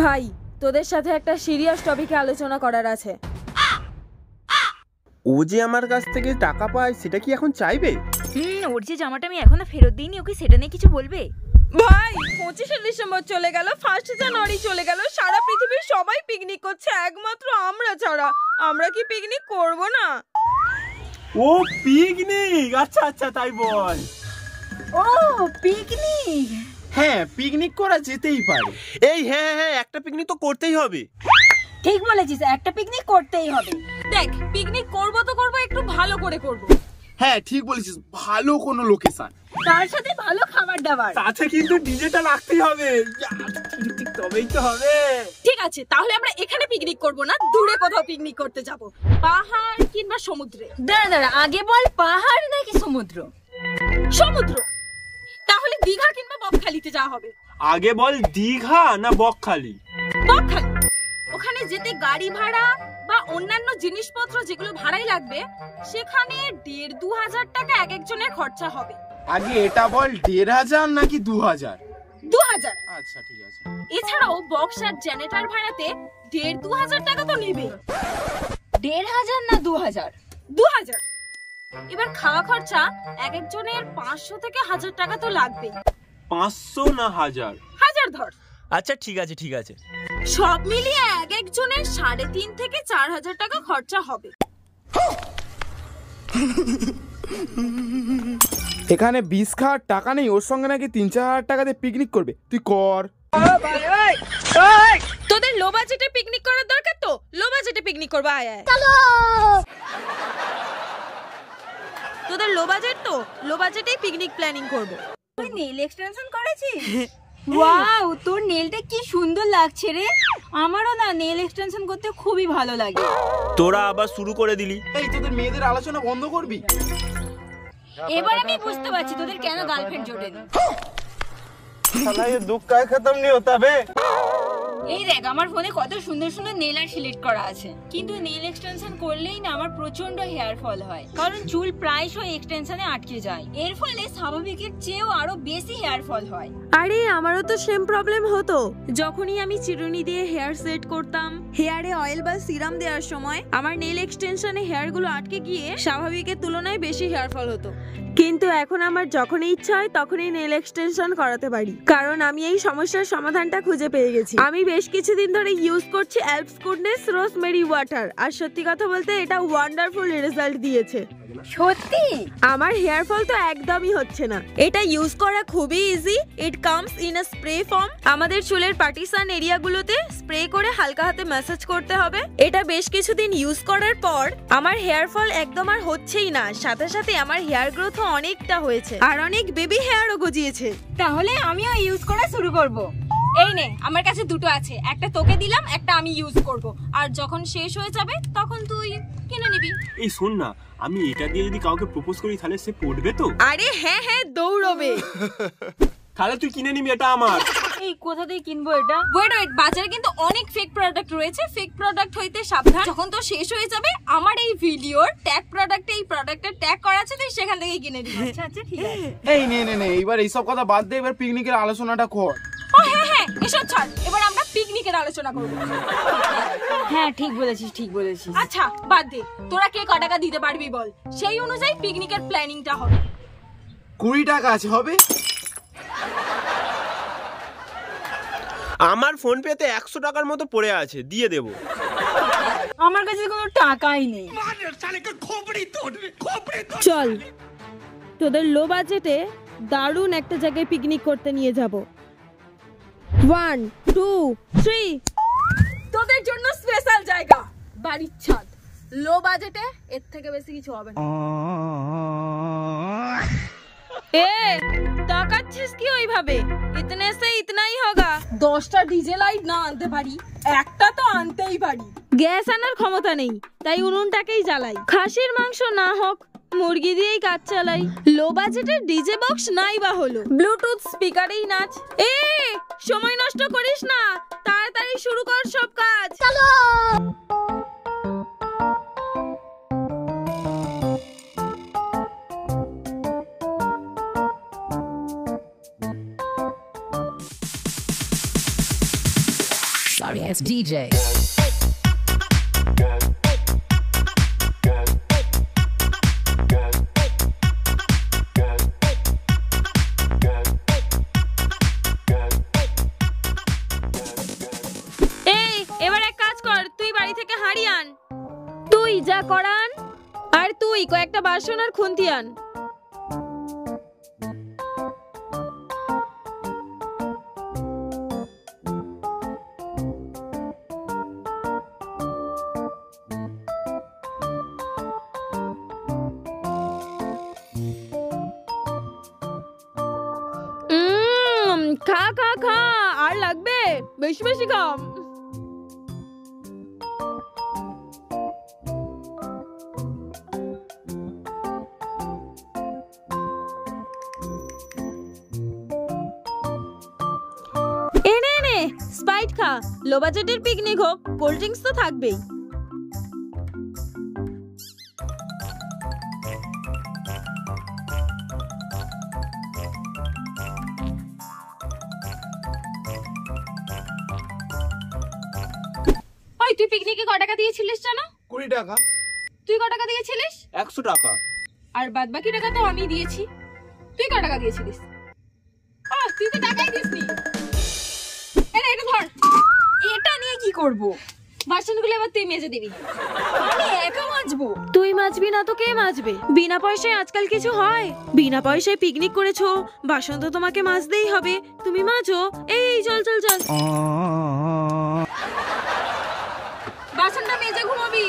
ভাই তোদের সাথে একটা সিরিয়াস টপিকে আলোচনা করার আছে। ও যে আমার কাছ থেকে টাকা পায় সেটা কি এখন চাইবে? ওর যে জামাটা আমি এখনো ফেরত দিইনি, ওকে সেটা নিয়ে কিছু বলবে? ভাই 25শে ডিসেম্বর চলে গেল, 1 জানুয়ারি চলে গেল, সারা পৃথিবীর সবাই পিকনিক করছে, একমাত্র আমরা ছাড়া। আমরা কি পিকনিক করব না? ও পিকনিক, আচ্ছা আচ্ছা তাই বল। ও পিকনিক, হ্যাঁ পিকনিক করা যেতেই পারে। এই হ্যাঁ হ্যাঁ একটা পিকনিক তো করতেই হবে। ঠিক বলেছিস, একটা পিকনিক করতেই হবে। দেখ পিকনিক করব তো করব, একটু ভালো করে করব। হ্যাঁ ঠিক বলেছিস, ভালো কোনো লোকেশন, তার সাথে ভালো খাবার দাবার, তাতে কিন্তু ডিজেটা রাখতেই হবে, তবেই তো হবে। ঠিক আছে, তাহলে আমরা এখানে পিকনিক করব না, দূরে কোথাও পিকনিক করতে যাব, পাহাড় কিংবা সমুদ্রে। দাঁড়া দাঁড়া, আগে বল পাহাড় নাকি সমুদ্র? সমুদ্র। তাহলে দীঘা কিংবা বকখালিতে যাওয়া হবে। আগে বল দীঘা না বকখালি? বকখালি। ওখানে যেতে গাড়ি ভাড়া বা অন্যান্য জিনিসপত্র যেগুলো ভাড়াই লাগবে, সেখানে 1,500-2,000 টাকা এক একজনের খরচা হবে। আগে এটা বল 1,500 নাকি 2,000? 2,000। আচ্ছা ঠিক আছে। এছাড়াও বক্স আর জেনারেটর ভাড়াতে 1,500-2,000 টাকা তো নেবে। 1,500 না 2,000? 2,000। এবার খাওয়া খরচা এক একজনের 500 থেকে 1,000 টাকা তো লাগবে। 500 না 1,000? 1,000 ধর। আচ্ছা ঠিক আছে ঠিক আছে। সব মিলিয়ে এক একজনের 3,500 থেকে 4,000 টাকা খরচা হবে। এখানে 20 খাওয়ার টাকা নেই, ওর সঙ্গে নাকি 3-4 হাজার টাকা দিয়ে পিকনিক করবে। তুই কর। তোদের লো বাজেটে পিকনিক করার দরকার তো লো বাজেটে পিকনিক করবা। আয় আয় তোদের লো বাজেট তো লো বাজেটেই পিকনিক প্ল্যানিং করব। তুই নেল এক্সটেনশন করেছিস? ওয়াও, তোর নেলটা কি সুন্দর লাগছে রে। আমারও না নেল এক্সটেনশন করতে খুবই ভালো লাগে। তোরা আবার শুরু করে দিলি। এই তোদের মেয়েদের আলোচনা বন্ধ করবি? এবার আমি বুঝতে পারছি তোদের কেন গার্লফ্রেন্ড জোটেনি। साला ये दुख का खत्म नहीं होता बे। এই দেখ আমার ফোনে কত সুন্দর সুন্দর নেল আর্ট সিলেক্ট করা আছে, কিন্তু নেল এক্সটেনশন করলেই না আমার প্রচন্ড হেয়ার ফল হয়, কারণ চুল প্রায়শই এক্সটেনশনে আটকে যায়। এর ফলে স্বাভাবিকের চেয়েও আরো বেশি হেয়ার ফল হয়। আরে আমারও তো সেম প্রবলেম হতো। যখনই আমি চিরুনি দিয়ে হেয়ার সেট করতাম, হেয়ারে অয়েল বা সিরাম দেওয়ার সময় আমার নেল এক্সটেনশনে হেয়ারগুলো আটকে গিয়ে স্বাভাবিকের তুলনায় বেশি হেয়ার ফল হতো। কিন্তু এখন আমার যখনই ইচ্ছা হয় তখনই নেল এক্সটেনশন করাতে পারি, কারণ আমি এই সমস্যার সমাধানটা খুঁজে পেয়ে গেছি। আমি বেশ কিছুদিন ধরে ইউজ করছি অ্যালপস গুডনেস রোজমেরি ওয়াটার, আর সত্যি কথা বলতে এটা ওয়ান্ডারফুল রেজাল্ট দিয়েছে। সত্যি আমার হেয়ার ফল তো একদমই হচ্ছে না। এটা ইউজ করা খুবই easy. It comes in a spray form. আমাদের চুলের পার্টিশন এরিয়াগুলোতে স্প্রে করে হালকা হাতে ম্যাসাজ করতে হবে। এটা বেশ কিছুদিন ইউজ করার পর আমার হেয়ার ফল একদম আর হচ্ছেই না, সাথে সাথে আমার হেয়ার গ্রোথ অনেকটা হয়েছে, আর অনেক বেবি হেয়ারও গজিয়েছে। তাহলে আমিও ইউজ করা শুরু করব। এই নে, আমার কাছে দুটো আছে, একটা তোকে দিলাম, একটা আমি ইউজ করব, আর যখন শেষ হয়ে যাবে তখন তুই কিনে নিবি। এই শোন না, আমি এটা দিয়ে যদি কাউকে প্রপোজ করি তাহলে সে পড়বে তো? আরে হ্যাঁ হ্যাঁ, দৌড়বে। তাহলে তুই কিনে নিবি, এটা আমার। এই কোথা থেকে কিনবো এটা? ওয়েট ওয়েট, বাজারে কিন্তু অনেক ফেক প্রোডাক্ট রয়েছে, ফেক প্রোডাক্ট হইতে সাবধান। যখন তো শেষ হয়ে যাবে আমার এই ভিডিওর ট্যাগ প্রোডাক্টে এই প্রোডাক্টের ট্যাগ করা আছে, তুই সেখান থেকে কিনে দিবি। আচ্ছা আচ্ছা ঠিক আছে। এই নে এইবার এইসব কথা বাদ দে, এবার পিকনিকের আলোচনাটা কর। ও হ্যাঁ হ্যাঁ, এসব ছাড়, এবার আমরা পিকনিকের আলোচনা করব। হ্যাঁ ঠিক বলেছিস ঠিক বলেছিস। আচ্ছা বাদ দে, তোরা কে ক টাকা দিতে পারবি বল, সেই অনুযায়ী পিকনিকের প্ল্যানিংটা হবে। 20 টাকা আছে, হবে? আমার ফোন পেতে 100 টাকার মতো পড়ে আছে, দিয়ে দেবো। আমার কাছে কোনো টাকাই নেই। চল তোদের লো বাজেটে দারুণ একটা জায়গায় পিকনিক করতে নিয়ে যাব। 1 2 3। তোদের জন্য স্পেশাল জায়গা, বাড়ির ছাদ, লো বাজেটে, এর থেকে বেশি কিছু হবে না। এ তাকাচ্ছিস কি ওইভাবে? ইতনে সে ইতনাই হোগা। 10টা ডিজে লাইট না আনতে পারি, একটা তো আনতেই পারি। গ্যাস আনার ক্ষমতা নেই, তাই উনুনটাকেই জ্বালাই। খাসির মাংস না হোক, মুরগি দিয়েই কাজ চালাই। লো বাজেটের ডিজে বক্স নাই বা হলো, ব্লুটুথ স্পিকারেই নাচ। এ সময় নষ্ট করিস না, তাড়াতাড়ি শুরু কর সব কাজ। চলো। sorry ass DJ. এই এবার এক কাজ কর, তুই বাড়ি থেকে হাঁড়ি আন, তুই যা করান, আর তুই কয়েকটা বাসন আর খুন্তি আন। খা খা খা, আর লাগবে, বেশি বেশি খা। এনে এনে স্প্রাইট খা, লো বাজেটের পিকনিক হোক, কোল্ড ড্রিঙ্কস তো থাকবেই। ওই তুই পিকনিকে ক টাকা দিয়েছিলিস জানো? 20 টাকা। তুই ক টাকা দিয়েছিলিস? 100 টাকা। আর বাদ বাকি টাকা তো আমি দিয়েছি। তুই ক টাকা দিয়েছিলিস? তুই তো টাকাই দিসনি। এনে এটা ধর। এটা নিয়ে কি করব? বাসনগুলো এবার তুই মেজে দিবি। আমি একা মাজবো? তুই মাজবি না তো কে মাজবে? বিনা পয়সায় আজকাল কিছু হয়? বিনা পয়সায় পিকনিক করেছো, বাসন তো তোমাকে মাজতেই হবে, তুমি মাজো। এই চল চল চল, বাসনটা মেজে ঘুমাবি।